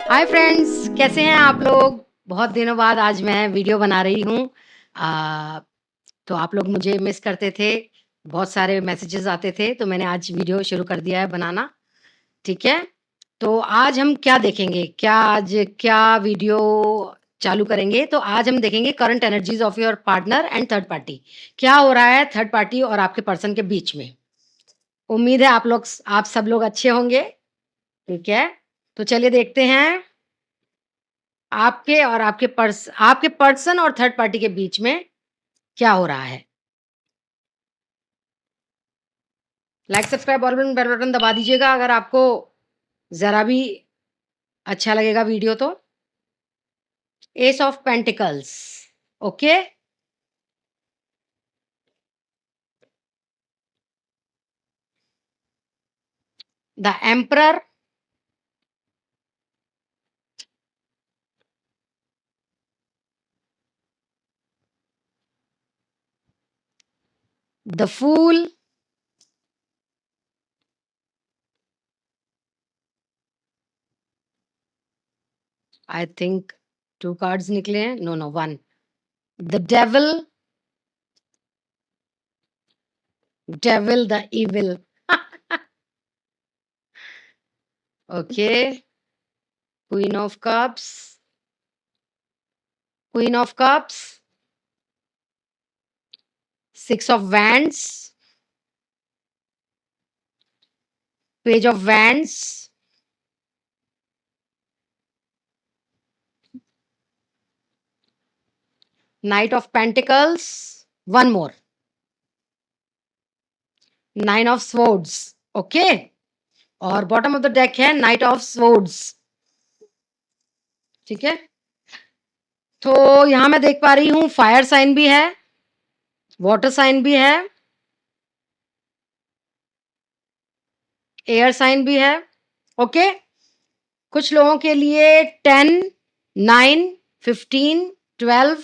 Hi friends, कैसे हैं आप लोग? बहुत दिनों बाद आज मैं वीडियो बना रही हूँ। अ, तो आप लोग मुझे मिस करते थे, बहुत सारे मैसेजेस आते थे, तो मैंने आज वीडियो शुरू कर दिया है बनाना, ठीक है? तो आज हम क्या देखेंगे? क्या वीडियो चालू करेंगे? तो आज हम देखेंगे current energies of your partner and third party. क्या हो रहा है थर्ड पार्टी और आपके पर्सन के बीच में? उम्मीद है आप सब लोग अच्छे होंगे, ठीक है? तो चलिए देखते हैं आपके पर्सन और थर्ड पार्टी के बीच में क्या हो रहा है? लाइक, सब्सक्राइब और बेल बटन दबा दीजिएगा अगर आपको ज़रा भी अच्छा लगेगा वीडियो तो। Ace of pentacles, okay? The emperor, the fool, I think 2 cards निकले हैं। No, no 1। The devil, the evil. Okay, queen of cups, queen of cups, 6 of wands, page of wands, knight of pentacles, 1 more, 9 of swords, okay? और bottom of the deck है knight of swords, ठीक है? तो यहाँ मैं देख पा रही हूँ फायर साइन भी है, वाटर साइन भी है, एयर साइन भी है, ओके? कुछ लोगों के लिए 10, 9, 15, 12,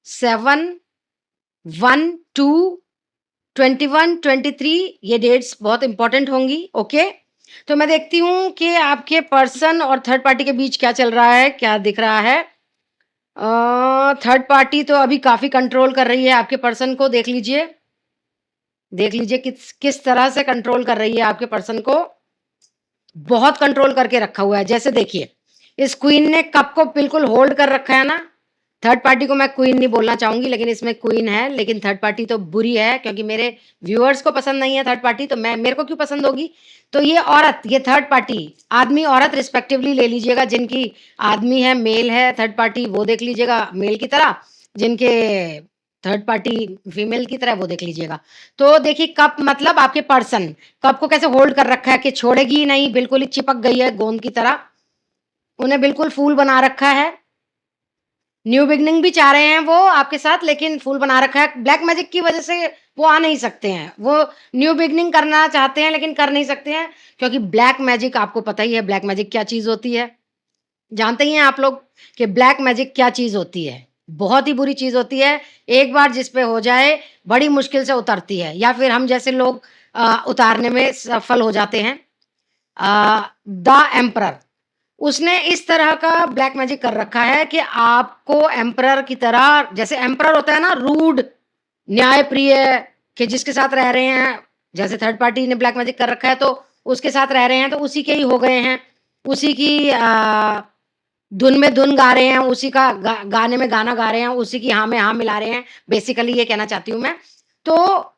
7, 1, 2, 21, 23 ये डेट्स बहुत इंपॉर्टेंट होंगी, ओके? तो मैं देखती हूँ कि आपके पर्सन और थर्ड पार्टी के बीच क्या चल रहा है, क्या दिख रहा है। थर्ड पार्टी तो अभी काफ़ी कंट्रोल कर रही है आपके पर्सन को, देख लीजिए। देख लीजिए किस किस तरह से कंट्रोल कर रही है आपके पर्सन को। बहुत कंट्रोल करके रखा हुआ है। जैसे देखिए, इस क्वीन ने कप को बिल्कुल होल्ड कर रखा है ना। थर्ड पार्टी को मैं क्वीन नहीं बोलना चाहूँगी, लेकिन इसमें क्वीन है, लेकिन थर्ड पार्टी तो बुरी है क्योंकि मेरे व्यूअर्स को पसंद नहीं है थर्ड पार्टी, तो मैं मेरे को क्यों पसंद होगी? तो ये औरत, ये थर्ड पार्टी, आदमी औरत रिस्पेक्टिवली ले लीजिएगा, जिनकी आदमी है, मेल है थर्ड पार्टी वो देख लीजिएगा मेल की तरह, जिनके थर्ड पार्टी फीमेल की तरह वो देख लीजिएगा। तो देखिए कप मतलब आपके पर्सन, कप को कैसे होल्ड कर रखा है कि छोड़ेगी ही नहीं, बिल्कुल ही चिपक गई है गोंद की तरह। उन्हें बिल्कुल फूल बना रखा है। न्यू बिगिनिंग भी चाह रहे हैं वो आपके साथ, लेकिन फूल बना रखा है। ब्लैक मैजिक की वज़ह से वो आ नहीं सकते हैं। वो न्यू बिगिनिंग करना चाहते हैं लेकिन कर नहीं सकते हैं, क्योंकि ब्लैक मैजिक आपको पता ही है ब्लैक मैजिक क्या चीज़ होती है। जानते ही हैं आप लोग कि ब्लैक मैजिक क्या चीज़ होती है। बहुत ही बुरी चीज़ होती है। एक बार जिस पे हो जाए बड़ी मुश्किल से उतरती है, या फिर हम जैसे लोग उतारने में सफल हो जाते हैं। द एम्परर, उसने इस तरह का ब्लैक मैजिक कर रखा है कि आपको एम्परर की तरह, जैसे एम्परर होता है ना रूड, न्यायप्रिय, कि जिसके साथ रह रहे हैं, जैसे थर्ड पार्टी ने ब्लैक मैजिक कर रखा है तो उसके साथ रह रहे हैं तो उसी के ही हो गए हैं। उसी की धुन में धुन गा रहे हैं, उसी का गाने में गाना गा रहे हैं, उसी की हाँ में हाँ मिला रहे हैं। बेसिकली ये कहना चाहती हूँ मैं। तो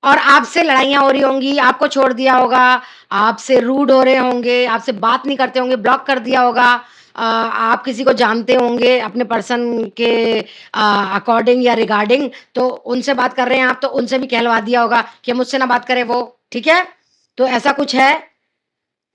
और आपसे लड़ाइयाँ हो रही होंगी, आपको छोड़ दिया होगा, आपसे रूड हो रहे होंगे, आपसे बात नहीं करते होंगे, ब्लॉक कर दिया होगा। आप किसी को जानते होंगे अपने पर्सन के अकॉर्डिंग या रिगार्डिंग, तो उनसे बात कर रहे हैं आप, तो उनसे भी कहलवा दिया होगा कि मुझसे ना बात करे वो, ठीक है? तो ऐसा कुछ है।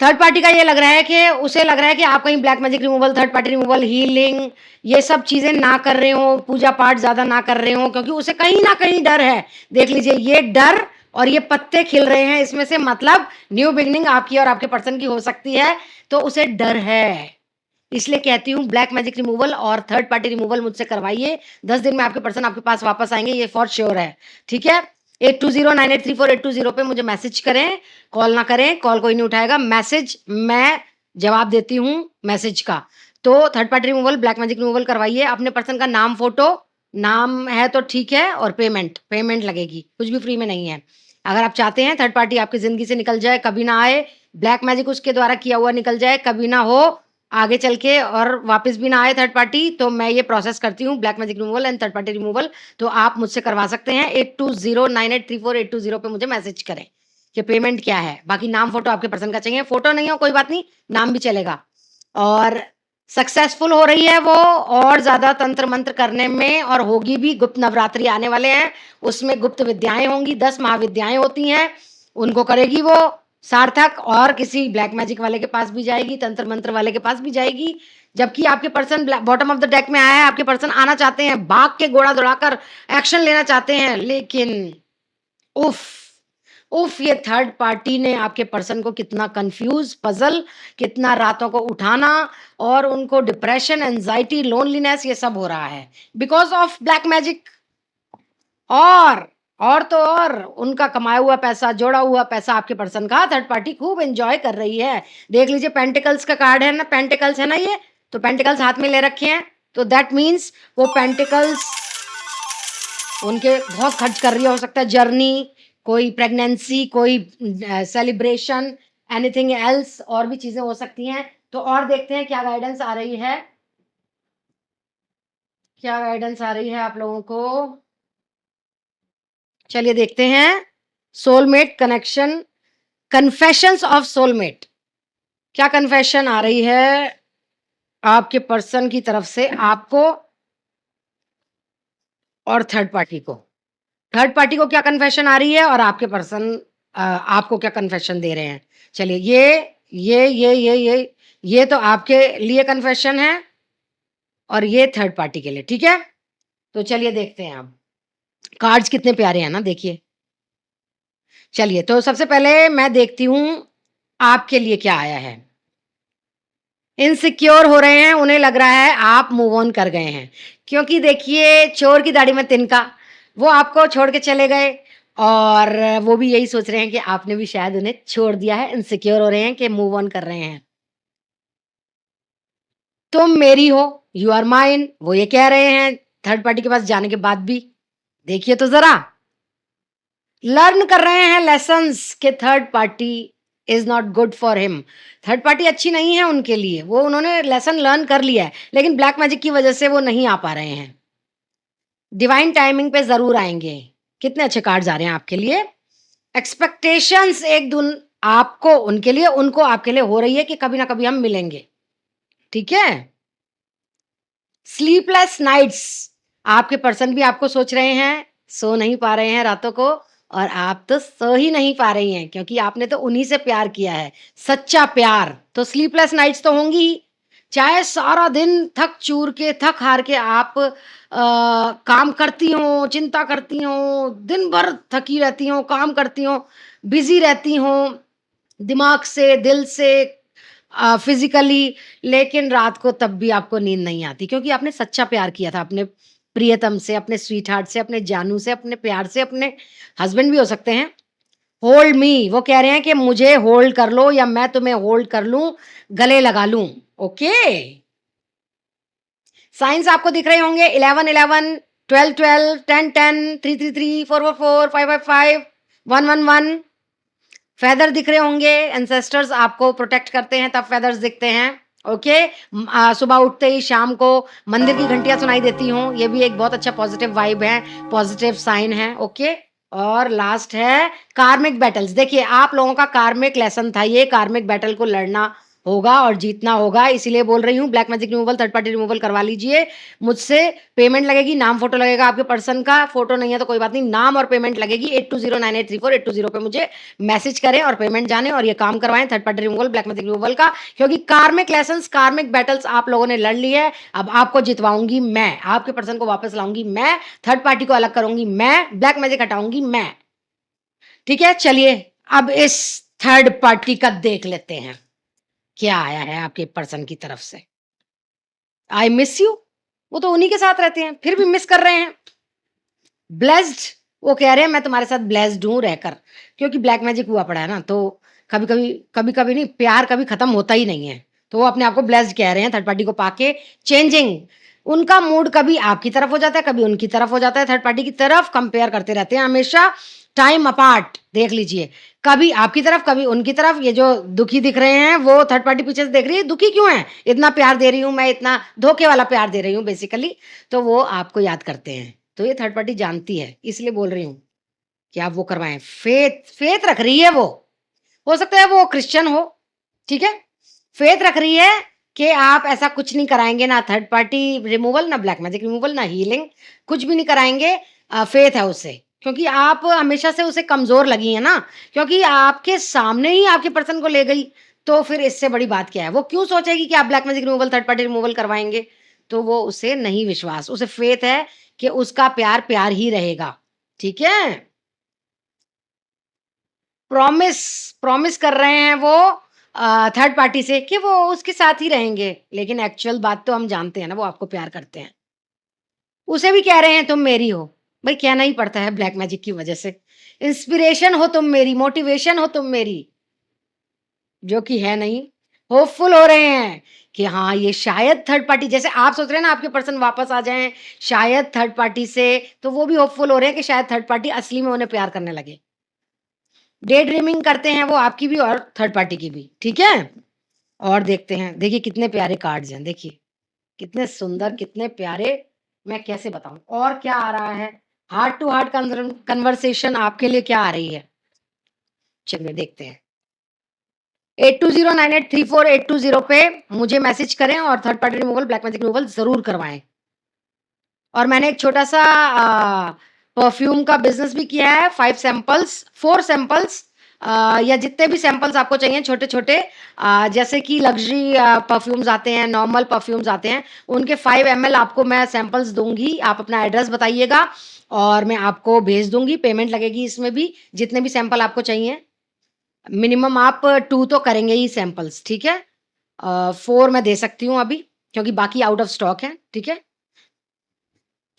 थर्ड पार्टी का ये लग रहा है कि उसे लग रहा है कि आप कहीं black magic removal, third party removal, healing ये सब चीज़ें ना कर रहे हो, पूजा-पाठ ज़्यादा ना कर रहे हो, क्योंकि उसे कहीं न कहीं डर है। देख लीजिए ये डर और ये पत्ते खिल रहे हैं इसमें से, मतलब न्यू बिगिनिंग आपकी और आपके पर्सन की हो सकती है, तो उसे डर है। इसलिए कहती हूँ ब्लैक मैजिक रिमूवल और थर्ड पार्टी रिमूवल मुझसे करवाइए। 10 दिन में आपके पर्सन आपके पास वापस आएँगे, ये फॉर श्योर है। ठीक है? 8209834820 पे मुझे मैसेज करें, कॉल ना करें, कॉल कोई नहीं उठाएगा। मैसेज मैं जवाब देती हूँ मैसेज का। तो third party removal, black magic removal करवाइए। अपने पर्सन का नाम, फ़ोटो, नाम है तो ठीक है, और पेमेंट लगेगी, कुछ भी फ्री में नहीं है। अगर आप चाहते हैं थर्ड पार्टी आपकी ज़िंदगी से निकल जाए, कभी ना आए, ब्लैक मैजिक उसके द्वारा किया हुआ निकल जाए, कभी ना हो आगे चल के और वापस भी ना आए थर्ड पार्टी, तो मैं ये प्रोसेस करती हूँ black magic removal and third party removal. तो आप मुझसे करवा सकते हैं। 8209834820 पे मुझे मैसेज करें कि पेमेंट क्या है। बाकी नाम, फ़ोटो आपके पर्सन का चाहिए। फ़ोटो नहीं हो कोई बात नहीं, नाम भी चलेगा। और सक्सेसफुल हो रही है वो और ज़्यादा तंत्र मंत्र करने में, और होगी भी। गुप्त नवरात्रि आने वाले हैं, उसमें गुप्त विद्याएँ होंगी, 10 महाविद्याएँ होती हैं, उनको करेगी वो सार्थक, और किसी ब्लैक मैजिक वाले के पास भी जाएगी, तंत्र मंत्र वाले के पास भी जाएगी। जबकि आपके person bottom of the deck में आया है, आपके पर्सन आना चाहते हैं, भाग के घोड़ा दौड़ाकर एक्शन लेना चाहते हैं, लेकिन उफ़! उफ़! ये थर्ड पार्टी ने आपके पर्सन को कितना कन्फ्यूज़, पज़ल, कितना रातों को उठाना, और उनको डिप्रेशन, एंग्ज़ायटी, लोनलीनेस, ये सब हो रहा है बिकॉज़ ऑफ ब्लैक मैजिक। और और तो और उनका कमाया हुआ पैसा, जोड़ा हुआ पैसा आपके पर्सन का थर्ड पार्टी खूब एन्जॉय कर रही है। देख लीजिए, पेंटिकल्स का कार्ड है ना, पेंटिकल्स है ना ये, तो पेंटिकल्स हाथ में ले रखे हैं, तो दैट मीन्स वो पेंटिकल्स उनके बहुत खर्च कर रही है। हो सकता है जर्नी, कोई प्रेगनेंसी, कोई सेलिब्रेशन, एनीथिंग एल्स, और भी चीज़ें हो सकती हैं। तो और देखते हैं क्या गाइडेंस आ रही है, क्या गाइडेंस आ रही है आप लोगों को। चलिए देखते हैं। Soulmate connection, confessions of soulmate, क्या कन्फेशन आ रही है आपके पर्सन की तरफ से आपको और थर्ड पार्टी को। थर्ड पार्टी को क्या कन्फेशन आ रही है, और आपके पर्सन आपको क्या कन्फेशन दे रहे हैं। चलिए, ये तो आपके लिए कन्फेशन है, और ये थर्ड पार्टी के लिए, ठीक है। तो चलिए देखते हैं अब। कार्ड्स कितने प्यारे हैं ना, देखिए। चलिए, तो सबसे पहले मैं देखती हूँ आपके लिए क्या आया है। इनसिक्योर हो रहे हैं, उन्हें लग रहा है आप मूव ऑन कर गए हैं, क्योंकि देखिए चोर की दाढ़ी में तिनका, वो आपको छोड़ के चले गए, और वो भी यही सोच रहे हैं कि आपने भी शायद उन्हें छोड़ दिया है। इनसिक्योर हो रहे हैं कि मूव ऑन कर रहे हैं। तुम मेरी हो, यू आर माइन, वो ये कह रहे हैं थर्ड पार्टी के पास जाने के बाद भी। देखिए तो जरा, लर्न कर रहे हैं लेसन्स कि third party is not good for him. Third party अच्छी नहीं है उनके लिए, वो उन्होंने लेसन लर्न कर लिया है, लेकिन ब्लैक मैजिक की वजह से वो नहीं आ पा रहे हैं। डिवाइन टाइमिंग पे जरूर आएंगे। कितने अच्छे कार्ड्स आ रहे हैं आपके लिए। एक्सपेक्टेशंस एक दिन आपको उनके लिए, उनको आपके लिए हो रही है कि कभी ना कभी हम मिलेंगे, ठीक है। स्लीपलेस नाइट्स, आपके पर्सन भी आपको सोच रहे हैं, सो नहीं पा रहे हैं रातों को, और आप तो सो ही नहीं पा रही हैं, क्योंकि आपने तो उन्हीं से प्यार किया है, सच्चा प्यार। तो स्लीपलेस नाइट्स तो होंगी ही। चाहे सारा दिन थक चूर के, थक हार के आप काम करती हो, चिंता करती हो, दिन भर थकी रहती हो, काम करती हो, बिजी रहती हो, दिमाग से, दिल से, फिज़िकली, लेकिन रात को तब भी आपको नींद नहीं आती, क्योंकि आपने सच्चा प्यार किया था अपने प्रियतम से, अपने स्वीटहार्ट से, अपने जानू से, अपने प्यार से, अपने हस्बैंड भी हो सकते हैं। होल्ड मी, वो कह रहे हैं कि मुझे होल्ड कर लो, या मैं तुम्हें होल्ड कर लूँ, गले लगा लूँ, ओके। साइन्स आपको दिख रहे होंगे, 11-11, 12-12, 10-10, 3-3-3, 4-4-4, 5-5-5, 1-1-1। फेदर दिख रहे होंगे, एंसेस्टर्स आपको प्रोटेक्ट करते हैं तब फेदर्स दिखते हैं, ओके। सुबह उठते ही शाम को मंदिर की घंटियां सुनाई देती हों, ये भी एक बहुत अच्छा पॉजिटिव वाइब है, पॉजिटिव साइन है, ओके। और लास्ट है कार्मिक बैटल्स। देखिए, आप लोगों का कार्मिक लेसन था ये, कार्मिक बैटल को लड़ना होगा और जीतना होगा, इसीलिए बोल रही हूँ black magic removal, third party removal करवा लीजिए मुझसे। पेमेंट लगेगी, नाम फोटो लगेगा आपके पर्सन का, फोटो नहीं है तो कोई बात नहीं, नाम और पेमेंट लगेगी। 8209834820 पे मुझे मैसेज करें और पेमेंट जाने, और ये काम करवाएं third party removal, black magic removal का, क्योंकि कार्मिक लेसन्स, कार्मिक बैटल्स आप लोगों ने लड़ ली है। अब आपको जितवाऊंगी मैं, आपके पर्सन को वापस लाऊंगी मैं, थर्ड पार्टी को अलग करूंगी मैं, ब्लैक मैजिक हटाऊंगी मैं, ठीक है। चलिए अब इस थर्ड पार्टी का देख लेते हैं क्या आया है आपके पर्सन की तरफ से। आई मिस यू, वो तो उन्हीं के साथ रहते हैं, फिर भी मिस कर रहे हैं। ब्लेस्ड, वो कह रहे हैं मैं तुम्हारे साथ ब्लेस्ड हूं रहकर, क्योंकि ब्लैक मैजिक हुआ पड़ा है ना, तो कभी-कभी नहीं, प्यार कभी खत्म होता ही नहीं है। तो वो अपने आप को ब्लेस्ड कह रहे हैं थर्ड पार्टी को पाके। चेंजिंग, उनका मूड कभी आपकी तरफ हो जाता है, कभी उनकी तरफ हो जाता है, थर्ड पार्टी की तरफ कंपेयर करते रहते हैं हमेशा, टाइम अपार्ट देख लीजिए। कभी आपकी तरफ, कभी उनकी तरफ। ये जो दुखी दिख रहे हैं, वो थर्ड पार्टी पीछे से देख रही है, दुखी क्यों है? इतना प्यार दे रही हूँ मैं, इतना धोखे वाला प्यार दे रही हूँ बेसिकली, तो वो आपको याद करते हैं। तो ये थर्ड पार्टी जानती है, इसलिए बोल रही हूँ कि आप वो करवाएँ। फेथ रख रही है वो। हो सकता है वो क्रिश्चियन हो, ठीक है? फेथ रख रही है कि आप ऐसा कुछ नहीं कराएँगे, ना थर्ड पार्टी रिमूवल, ना ब्लैक मैजिक रिमूवल, ना हीलिंग, कुछ भी नहीं कराएँगे। फेथ है उसे, क्योंकि आप हमेशा से उसे कमज़ोर लगी हैं ना, क्योंकि आपके सामने ही आपके पर्सन को ले गई, तो फिर इससे बड़ी बात क्या है? वो क्यों सोचेगी कि आप black magic removal, third party removal करवाएँगे? तो वो उसे नहीं विश्वास, उसे फेथ है कि उसका प्यार, प्यार ही रहेगा, ठीक है? प्रॉमिस प्रॉमिस कर रहे हैं वो थर्ड पार्टी से कि वो उसके साथ ही रहेंगे, लेकिन एक्चुअल बात तो हम जानते हैं ना, वो आपको प्यार करते हैं। उसे भी कह रहे हैं तुम मेरी हो, भाई कहना ही पड़ता है ब्लैक मैजिक की वजह से। इंस्पिरेशन हो तुम मेरी, मोटिवेशन हो तुम मेरी, जो कि है नहीं। होपफुल हो रहे हैं कि हाँ, ये शायद थर्ड पार्टी, जैसे आप सोच रहे हैं ना आपके पर्सन वापस आ जाएँ, शायद थर्ड पार्टी से, तो वो भी होपफुल हो रहे हैं कि शायद थर्ड पार्टी असली में उन्हें प्यार करने लगे। डे ड्रीमिंग करते हैं वो, आपकी भी और थर्ड पार्टी की भी, ठीक है? और देखते हैं, देखिए कितने प्यारे कार्ड्स हैं, देखिए, कितने सुंदर, कितने प्यारे, मैं कैसे बताऊँ? और क्या आ रहा है? हार्ट टू हार्ट कन्वर्सेशन आपके लिए क्या आ रही है? चलिए देखते हैं। 8209834820 पे मुझे मैसेज करें और third party removal, black magic removal ज़रूर करवाएँ। और मैंने एक छोटा-सा परफ्यूम का बिज़नेस भी किया है, 5 सैंपल्स, 4 सैंपल्स, या जितने भी सैंपल्स आपको चाहिए छोटे-छोटे, जैसे कि लग्ज़री परफ्यूम्स आते हैं, नॉर्मल परफ्यूम्स आते हैं, उनके 5 एमएल आपको मैं सैंपल्स दूँगी। आप अपना एड्रेस बताइएगा और मैं आपको भेज दूँगी, पेमेंट लगेगी इसमें भी, जितने भी सैंपल आपको चाहिए। मिनिमम आप 2 तो करेंगे ही सैंपल्स, ठीक है? 4 मैं दे सकती हूँ अभी, क्योंकि बाकी आउट ऑफ स्टॉक है, ठीक है?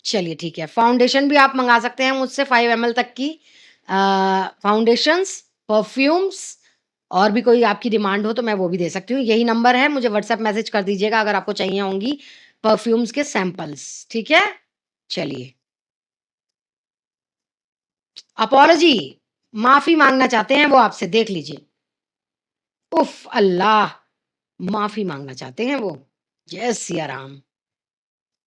चलिए ठीक है। फाउंडेशन भी आप मँगा सकते हैं मुझसे 5 एमएल तक की, फाउंडेशंस, परफ्यूम्स, और भी कोई आपकी डिमांड हो तो मैं वो भी दे सकती हूँ। यही नंबर है, मुझे व्हाट्सएप मैसेज कर दीजिएगा अगर आपको चाहिए होंगी परफ्यूम्स के सैंपल्स, ठीक है? चलिए। अपोलॉजी, माफ़ी माँगना चाहते हैं वो आपसे, देख लीजिए। उफ़! अल्लाह! माफ़ी माँगना चाहते हैं वो। जय सिया राम।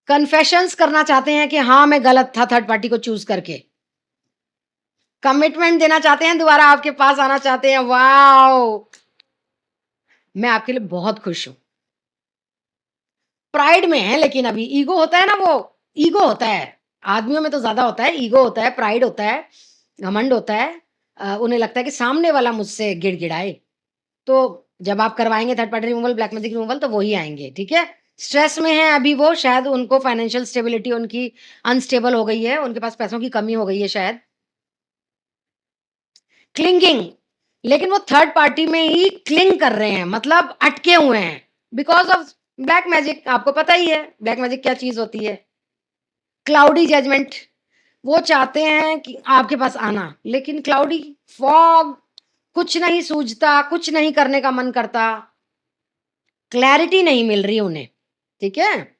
कन्फेशंस करना चाहते हैं कि हाँ, मैं गलत था थर्ड पार्टी को चूज़ करके। कमिटमेंट देना चाहते हैं, दोबारा आपके पास आना चाहते हैं, वॉव! मैं आपके लिए बहुत खुश हूँ। प्राइड में हैं लेकिन अभी, ईगो होता है ना वो, ईगो होता है। आदमियों में तो ज़्यादा होता है, ईगो होता है, प्राइड होता है, घमंड होता है। उन्हें लगता है कि सामने वाला मुझसे गिड़गिड़ाए। तो जब आप करवाएँगे third party removal, black magic removal, तो वो ही आएँगे, ठीक है? स्ट्रेस में हैं अभी वो, शायद उनको फाइनेंशियल स्टेबिलिटी उनकी अनस्टेबल हो गई है, उनके पास पैसों की कमी हो गई है शायद। क्लिंगिंग, लेकिन वो थर्ड पार्टी में ही क्लिंग कर रहे हैं, मतलब अटके हुए हैं, बिकॉज़ ऑफ ब्लैक मैजिक। आपको पता ही है ब्लैक मैजिक क्या चीज़ होती है। क्लाउडी जजमेंट, वो चाहते हैं कि आपके पास आना, लेकिन क्लाउडी, फॉग, कुछ नहीं सूझता, कुछ नहीं करने का मन करता, क्लैरिटी नहीं मिल रही उन्हें, ठीक है?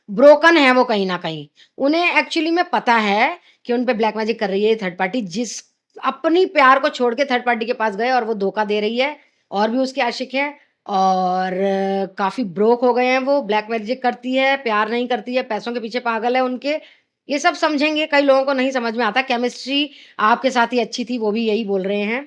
ब्रोकन है वो कहीं न कहीं। उन्हें एक्चुअली में पता है कि उन पे ब्लैक मैजिक कर रही है थर्ड पार्टी, जिस अपनी प्यार को छोड़ के थर्ड पार्टी के पास गए और वो धोखा दे रही है, और भी उसके आशिक हैं, और काफ़ी ब्रोक हो गए हैं वो, ब्लैक मैजिक करती है, प्यार नहीं करती है, पैसों के पीछे पागल है उनके। ये सब समझेंगे, कई लोगों को नहीं समझ में आता, केमिस्ट्री आपके साथ ही अच्छी थी, वो भी यही बोल रहे हैं।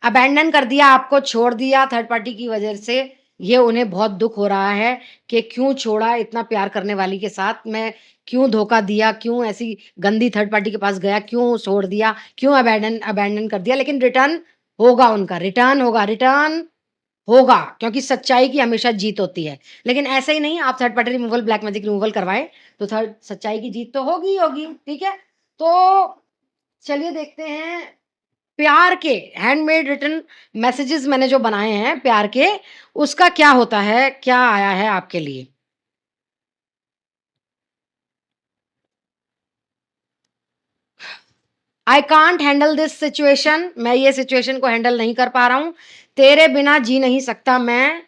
अबैंडन कर दिया, आपको छोड़ दिया थर्ड पार्टी की वजह से, ये उन्हें बहुत दुःख हो रहा है कि क्यों छोड़ा इतना प्यार करने वाली के साथ, मैं क्यों धोखा दिया, क्यों ऐसी गंदी थर्ड पार्टी के पास गया, क्यों छोड़ दिया, क्यों अबैंडन अबैंडन कर दिया, लेकिन रिटर्न होगा उनका, रिटर्न होगा, क्योंकि सच्चाई की हमेशा जीत होती है। लेकिन ऐसे ही नहीं, आप third party removal, black magic removal करवाएँ, तो थर्ड सच्चाई की जीत तो होगी ही होगी, ठीक है? तो चलिए देखते हैं प्यार के हैंडमेड रिटन मैसेजेस मैंने जो बनाए हैं प्यार के, उसका क्या होता है, क्या आया है आपके लिए? I can't handle this situation, मैं ये सिचुएशन को हैंडल नहीं कर पा रहा हूँ, तेरे बिना जी नहीं सकता मैं,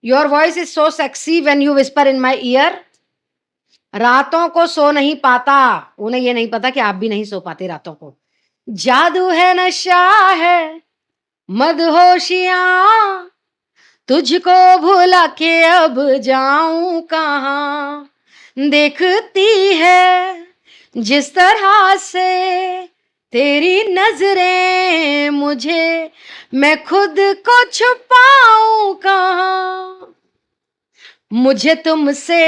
your voice is so sexy when you whisper in my year, रातों को सो नहीं पाता, उन्हें ये नहीं पता कि आप भी नहीं सो पाते रातों को, जादू है नशा है मदहोशियां, तुझको भुला के अब जाऊं कहाँ, देखती है जिस तरह से तेरी नजरें मुझे, मैं खुद को छुपाऊं कहाँ, मुझे तुमसे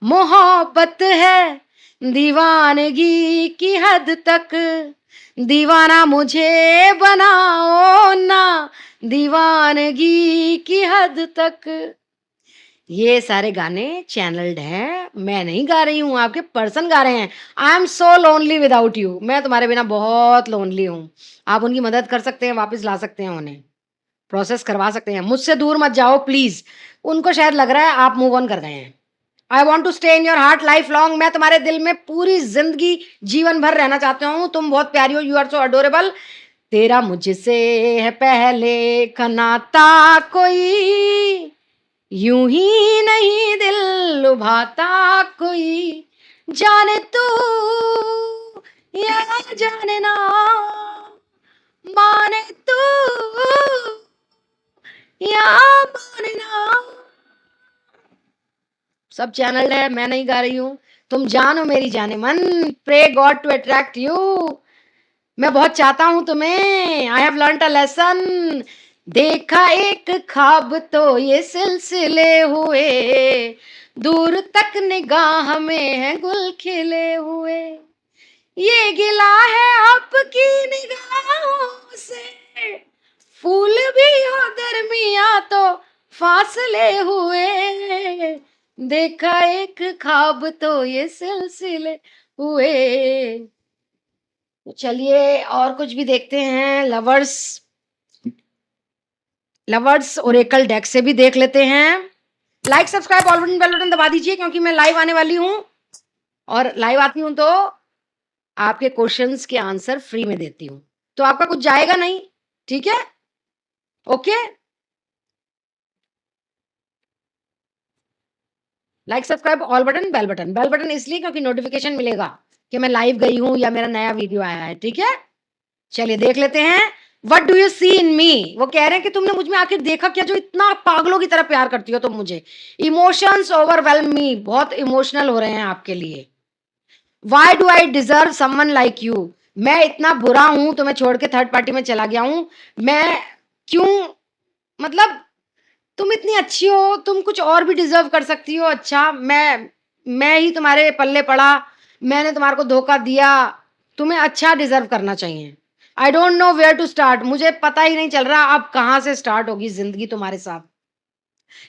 मोहब्बत है दीवानगी की हद तक, दीवाना मुझे बनाओ ना दीवानगी की हद तक। ये सारे गाने चैनल्ड हैं, मैं नहीं गा रही हूँ, आपके पर्सन गा रहे हैं। I am so lonely without you, मैं तुम्हारे बिना बहुत लोनली हूँ। आप उनकी मदद कर सकते हैं, वापस ला सकते हैं उन्हें, प्रोसेस करवा सकते हैं। मुझसे दूर मत जाओ प्लीज, उनको शायद लग रहा है आप मूव ऑन कर गए हैं। I want to stay in your heart life long, मैं तुम्हारे दिल में पूरी जिंदगी जीवन भर रहना चाहता हूँ, तुम बहुत प्यारी हो, यू आर सो अडोरेबल, तेरा मुझसे है पहले का नाता कोई, यूं ही नहीं दिल लुभाता कोई, जाने तू या जाने ना, माने तू या माने ना, सब चैनल है, मैं नहीं गा रही हूँ, तुम जानो मेरी जाने मन, pray God to attract you, मैं बहुत चाहता हूं तुम्हें, I have learn a lesson, देखा एक ख्वाब तो ये सिलसिले हुए, दूर तक निगाह में है गुल खिले हुए, ये गिला है आपकी निगाहों से, फूल भी हो दरमिया तो फासले हुए, देखा एक ख्वाब तो ये सिलसिले हुए। तो चलिए और कुछ भी देखते हैं, लवर्स ओरेकल डेक से भी देख लेते हैं। Like subscribe all button bell button दबा दीजिए, क्योंकि मैं लाइव आने वाली हूं, और लाइव आती हूं तो आपके क्वेश्चंस के आंसर फ्री में देती हूं, तो आपका कुछ जाएगा नहीं, ठीक है? Okay, like subscribe all button bell button, bell button इसलिए क्योंकि नोटिफिकेशन मिलेगा कि मैं लाइव गई हूं या मेरा नया वीडियो आया है, ठीक है? चलिए देख लेते हैं। वट डू यू सी इन मी, वो कह रहे हैं कि तुमने मुझ में आखिर देखा क्या जो इतना पागलों की तरह प्यार करती हो तुम मुझे, इमोशंस ओवरवेलम मी, बहुत इमोशनल हो रहे हैं आपके लिए, why do I deserve someone like you, मैं इतना बुरा हूं तो मैं छोड़ के थर्ड पार्टी में चला गया हूं, मैं क्यों, मतलब तुम इतनी अच्छी हो, तुम कुछ और भी डिजर्व कर सकती हो, अच्छा मैं ही तुम्हारे पल्ले पड़ा, मैंने तुम्हारे को धोखा दिया, तुम्हें अच्छा डिजर्व करना चाहिए। I don't know where to start, मुझे पता ही नहीं चल रहा अब कहाँ से स्टार्ट होगी जिंदगी तुम्हारे साथ,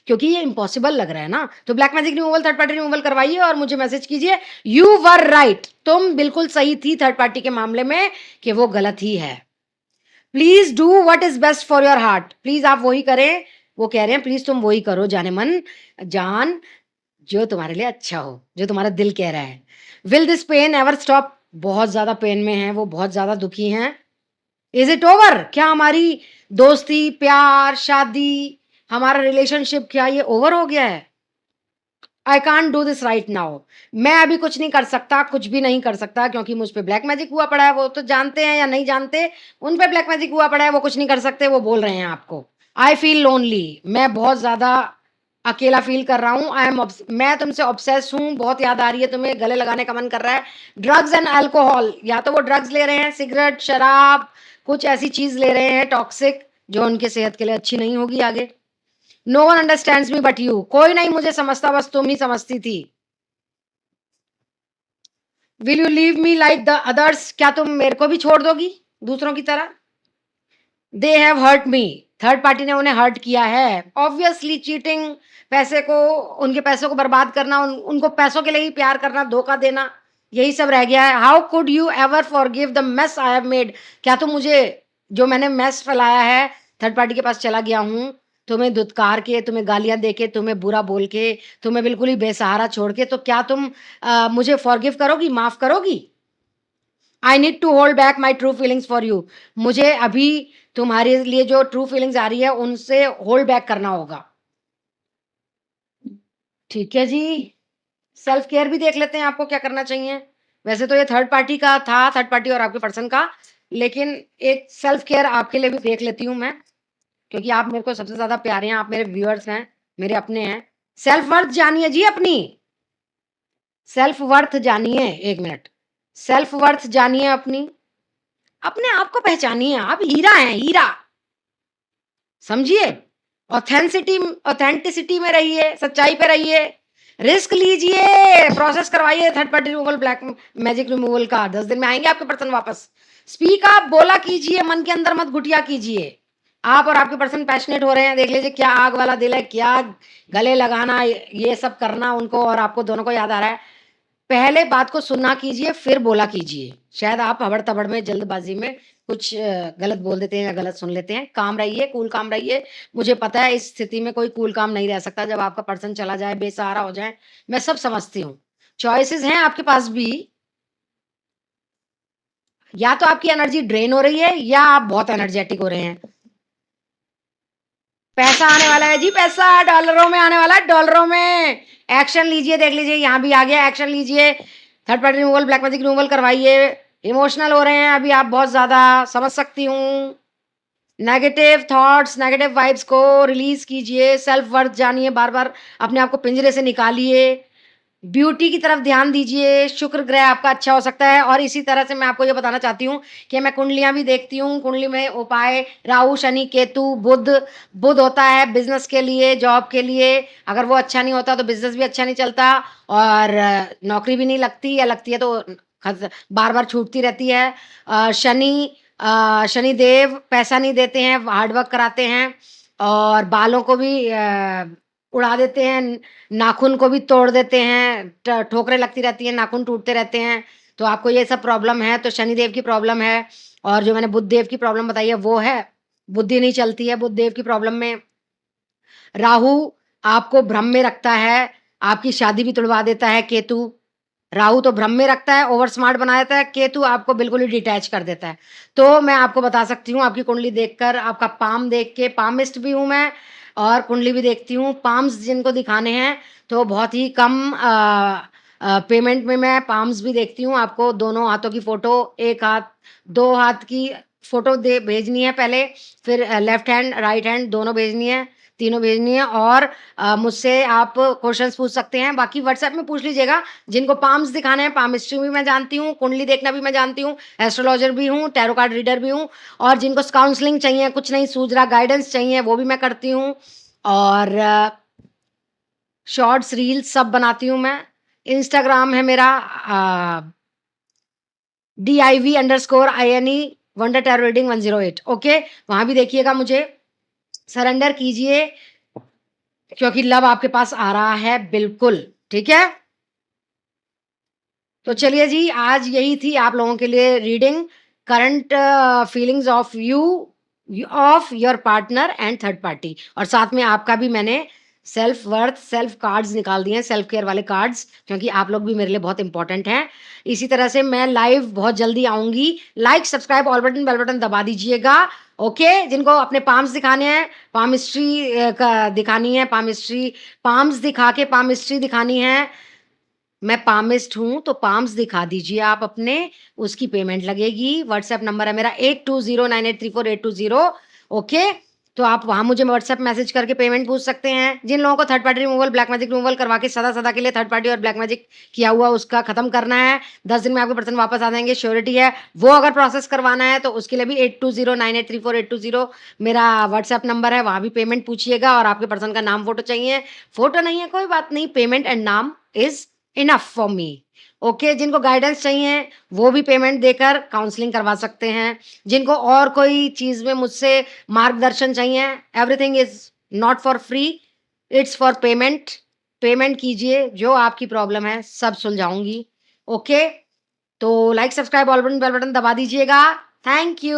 क्योंकि ये इम्पॉसिबल लग रहा है ना। तो black magic removal, third party removal करवाइए और मुझे मैसेज कीजिए, यू वर राइट, तुम बिल्कुल सही थी थर्ड पार्टी के मामले में, कि वो गलत ही है। Please do what is best for your heart, please आप वही करें, वो कह रहे हैं प्लीज तुम वही करो जाने मन जान, जो तुम्हारे लिए अच्छा हो, जो तुम्हारा दिल कह रहा है। Will this pain ever stop, बहुत ज्यादा पेन में है वो, बहुत ज्यादा दुखी हैं। इज इट ओवर, क्या हमारी दोस्ती, प्यार, शादी, हमारा रिलेशनशिप, क्या ये ओवर हो गया है? I can't do this right now, मैं अभी कुछ नहीं कर सकता, कुछ भी नहीं कर सकता, क्योंकि मुझ पे ब्लैक मैजिक हुआ पड़ा है, वो तो जानते हैं या नहीं जानते, उन पे ब्लैक मैजिक हुआ पड़ा है, वो कुछ नहीं कर सकते, वो बोल रहे हैं आपको। आई फील लोनली, मैं बहुत ज्यादा अकेला फील कर रहा हूँ, मैं तुमसे ऑब्सेस हूँ, बहुत याद आ रही है तुम्हें, गले लगाने का मन कर रहा है। ड्रग्स एंड अल्कोहल, या तो वो ड्रग्स ले रहे हैं, सिगरेट, शराब, कुछ ऐसी चीज ले रहे हैं टॉक्सिक, जो उनके सेहत के लिए अच्छी नहीं होगी आगे। No one understands me but you, कोई नहीं मुझे समझता, बस तुम ही समझती थी। Will you leave me like the others, क्या तुम मेरे को भी छोड़ दोगी दूसरों की तरह? They have hurt me, third party ने उन्हें हर्ट किया है, ऑब्वियसली चीटिंग, पैसे को, उनके पैसों को बर्बाद करना, उनको पैसों के लिए ही प्यार करना, धोखा देना, यही सब रह गया है। How could you ever forgive the mess I have made, क्या तुम मुझे, जो मैंने मेस फैलाया है, थर्ड पार्टी के पास चला गया हूँ, तुम्हें धुतकार के, तुम्हें गालियां दे के, तुम्हें बुरा बोल के, तुम्हें बिल्कुल ही बेसहारा छोड़ के, तो क्या तुम मुझे फॉरगिव करोगी, माफ करोगी? I need to hold back my true feelings for you. मुझे अभी तुम्हारे लिए जो ट्रू फीलिंग्स आ रही है उनसे होल्ड बैक करना होगा। ठीक है जी। सेल्फ केयर भी देख लेते हैं आपको क्या करना चाहिए। वैसे तो ये थर्ड पार्टी का था, थर्ड पार्टी और आपके पर्सन का, लेकिन एक सेल्फ केयर आपके लिए भी देख लेती हूँ मैं, क्योंकि आप मेरे को सबसे ज़्यादा प्यारे हैं, आप मेरे व्यूअर्स हैं, मेरे अपने हैं। सेल्फ वर्थ जानिए जी अपनी, सेल्फ वर्थ जानिए, 1 मिनट। सेल्फ वर्थ जानिए अपनी, अपने आप को पहचानिए, आप हीरा हैं, हीरा। समझिए? ऑथेंटिसिटी में रहिए, सच्चाई पे रहिए, रिस्क लीजिए, प्रोसेस करवाइए third party removal, black magic removal का। 10 दिन में आएंगे आपके पर्सन वापस। स्पीक अप, बोला कीजिए, मन के अंदर मत घुटिया कीजिए। आप और आपके पर्सन पैशनेट हो रहे हैं, देख लीजिए क्या आग वाला दिल है, क्या गले लगाना, ये सब करना उनको और आपको दोनों को याद आ रहा है। पहले बात को सुना कीजिए, फिर बोला कीजिए। शायद आप हबड़-तबड़ में, जल्दबाज़ी में कुछ गलत बोल देते हैं या गलत सुन लेते हैं। काम रहिए, कूल काम रहिए। मुझे पता है इस स्थिति में कोई कूल काम नहीं रह सकता जब आपका पर्सन चला जाए, बेसहारा हो जाए। मैं सब समझती हूँ। चॉइसेस हैं आपके पास भी, या तो आपकी एनर्जी ड्रेन हो रही है या आप बहुत एनर्जेटिक हो रहे हैं। पैसा आने वाला है जी, पैसा डॉलरों में आने वाला है, डॉलरों में। एक्शन लीजिए, देख लीजिए यहाँ भी आ गया, एक्शन लीजिए। Third party removal, black magic removal करवाइए। इमोशनल हो रहे हैं अभी आप बहुत ज़्यादा, समझ सकती हूँ। नेगेटिव थॉट्स, नेगेटिव वाइब्स को रिलीज़ कीजिए, सेल्फ वर्थ जानिए, बार-बार अपने आप को पिंजरे से निकालिए। ब्यूटी की तरफ ध्यान दीजिए, शुक्र ग्रह आपका अच्छा हो सकता है। और इसी तरह से मैं आपको ये बताना चाहती हूँ कि मैं कुंडलियाँ भी देखती हूँ, कुंडली में उपाय राहु, शनि, केतु, बुध। बुध होता है बिज़नेस के लिए, जॉब के लिए, अगर वो अच्छा नहीं होता तो बिज़नेस भी अच्छा नहीं चलता और नौकरी भी नहीं लगती, या लगती है तो खस बार-बार छूटती रहती है। शनिदेव पैसा नहीं देते हैं, हार्ड वर्क कराते हैं और बालों को भी उड़ा देते हैं, नाखून को भी तोड़ देते हैं, ठोकरें लगती रहती हैं, नाखून टूटते रहते हैं। तो आपको ये सब प्रॉब्लम है, तो शनिदेव की प्रॉब्लम है। और जो मैंने बुध देव की प्रॉब्लम बताई है वो है, बुद्धि नहीं चलती है बुध देव की प्रॉब्लम में। राहु आपको भ्रम में रखता है, आपकी शादी भी तुड़वा देता है केतु। राहु तो भ्रम में रखता है, ओवर स्मार्ट बना देता है, केतु आपको बिल्कुल ही डिटैच कर देता है। तो मैं आपको बता सकती हूँ आपकी कुंडली देखकर, आपका पाम देख के, पामिस्ट भी हूँ मैं और कुंडली भी देखती हूँ। पाम्स जिनको दिखाने हैं तो बहुत ही कम पेमेंट में मैं पाम्स भी देखती हूँ। आपको दोनों हाथों की फ़ोटो, 1 हाथ, 2 हाथ की फ़ोटो दे भेजनी है पहले, फिर लेफ्ट हैंड, राइट हैंड दोनों भेजनी है, तीनों भेजनी है। और मुझसे आप क्वेश्चंस पूछ सकते हैं, बाकी व्हाट्सएप में पूछ लीजिएगा। जिनको पाम्स दिखाने हैं, पामिस्ट्री भी मैं जानती हूँ, कुंडली देखना भी मैं जानती हूँ, एस्ट्रोलॉजर भी हूँ, टैरो कार्ड रीडर भी हूँ। और जिनको काउंसलिंग चाहिए, कुछ नहीं सूझ रहा, गाइडेंस चाहिए, वो भी मैं करती हूँ। और शॉर्ट्स, रील्स सब बनाती हूँ मैं। इंस्टाग्राम है मेरा DIV_INE wonder tarot reading 108, okay? वहाँ भी देखिएगा मुझे। सरेंडर कीजिए क्योंकि लव आपके पास आ रहा है बिल्कुल, ठीक है? तो चलिए जी, आज यही थी आप लोगों के लिए reading, current feelings of you, of your partner and third party. और साथ में आपका भी मैंने सेल्फ वर्थ, सेल्फ कार्ड्स निकाल दिए हैं, सेल्फ केयर वाले कार्ड्स, क्योंकि आप लोग भी मेरे लिए बहुत इंपॉर्टेंट हैं। इसी तरह से मैं लाइव बहुत जल्दी आऊँगी। Like, subscribe, all button, bell button दबा दीजिएगा, ओके? जिनको अपने पाम्स दिखाने हैं, पामिस्ट्री का दिखानी है, पामिस्ट्री पाम्स दिखा के पामिस्ट्री दिखानी है। मैं पामिस्ट हूँ, तो पाम्स दिखा दीजिए आप अपने, उसकी पेमेंट लगेगी। व्हाट्सएप नंबर है मेरा 8209834820, ओके? तो आप वहाँ मुझे व्हाट्सएप मैसेज करके पेमेंट पूछ सकते हैं। जिन लोगों को third party removal, black magic removal करवा के सदा-सदा के लिए थर्ड पार्टी और ब्लैक मैजिक किया हुआ उसका खत्म करना है, 10 दिन में आपके पर्सन वापस आ जाएँगे, श्योरिटी है। वो अगर प्रोसेस करवाना है तो उसके लिए भी 8209834820 मेरा व्हाट्सएप नंबर है, वहाँ भी पेमेंट पूछिएगा। और आपके पर्सन का नाम, फ़ोटो चाहिए, फ़ोटो नहीं है कोई बात नहीं, पेमेंट एंड नाम is enough for me, okay? जिनको गाइडेंस चाहिए वो भी पेमेंट देकर काउंसलिंग करवा सकते हैं। जिनको और कोई चीज़ में मुझसे मार्गदर्शन चाहिए, everything is not for free, it's for payment. Payment कीजिए, जो आपकी प्रॉब्लम है सब सुलझाऊँगी, ओके? तो like, subscribe, all button, bell button दबा दीजिएगा। Thank you.